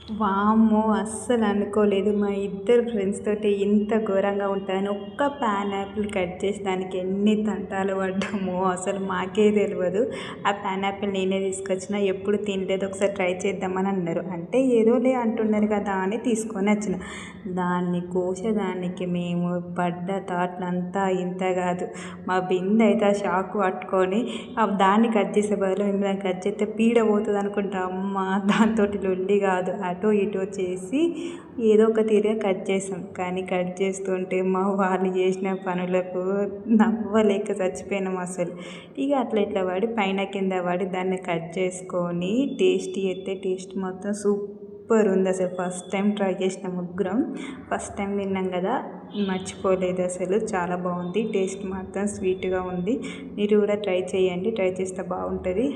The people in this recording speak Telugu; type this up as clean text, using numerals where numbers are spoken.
వామ్మో! అస్సలనుకోలేదు. మా ఇద్దరు ఫ్రెండ్స్ తోటి ఇంత ఘోరంగా ఉంటదని. ఒక్క పైనాపిల్ కట్ చేసేదానికి ఎన్ని తంటాలు పడ్డామో అసలు మాకే తెలవదు. ఆ పైనాపిల్ నేనే తీసుకొచ్చిన. ఎప్పుడు తినలేదు. ఒకసారి ట్రై చేద్దామని అన్నారు. అంటే ఏదోలే అంటున్నారు కదా అని తీసుకొనొచ్చిన. దాన్ని కోసేదానికి మేము పడ్డ తాట్లంతా ఇంత కాదు. మా బిందె అయితే ఆ షాక్ పట్టుకొని దాన్ని కట్ చేసే బదులు మేము దాన్ని కట్ చేస్తే పీడ పోతది అనుకుంటా. అమ్మ! దాంతోటి లొల్లి కాదు. అటో ఇటో చేసి ఏదో ఒక తీరుగా కట్ చేసాం. కానీ కట్ చేస్తుంటే మా వాళ్ళు చేసిన పనులకు నవ్వలేక చచ్చిపోయినాం అసలు. ఇక అట్లా ఇట్లా పడి పైన కింద పడి దాన్ని కట్ చేసుకొని టేస్ట్ చేస్తే టేస్ట్ మాత్రం సూపర్ ఉంది అసలు. ఫస్ట్ టైం ట్రై చేసిన ముగ్గురం. ఫస్ట్ టైం తిన్నాం కదా, మర్చిపోలేదు అసలు. చాలా బాగుంది. టేస్ట్ మాత్రం స్వీట్గా ఉంది. మీరు కూడా ట్రై చేయండి. ట్రై చేస్తే బాగుంటుంది.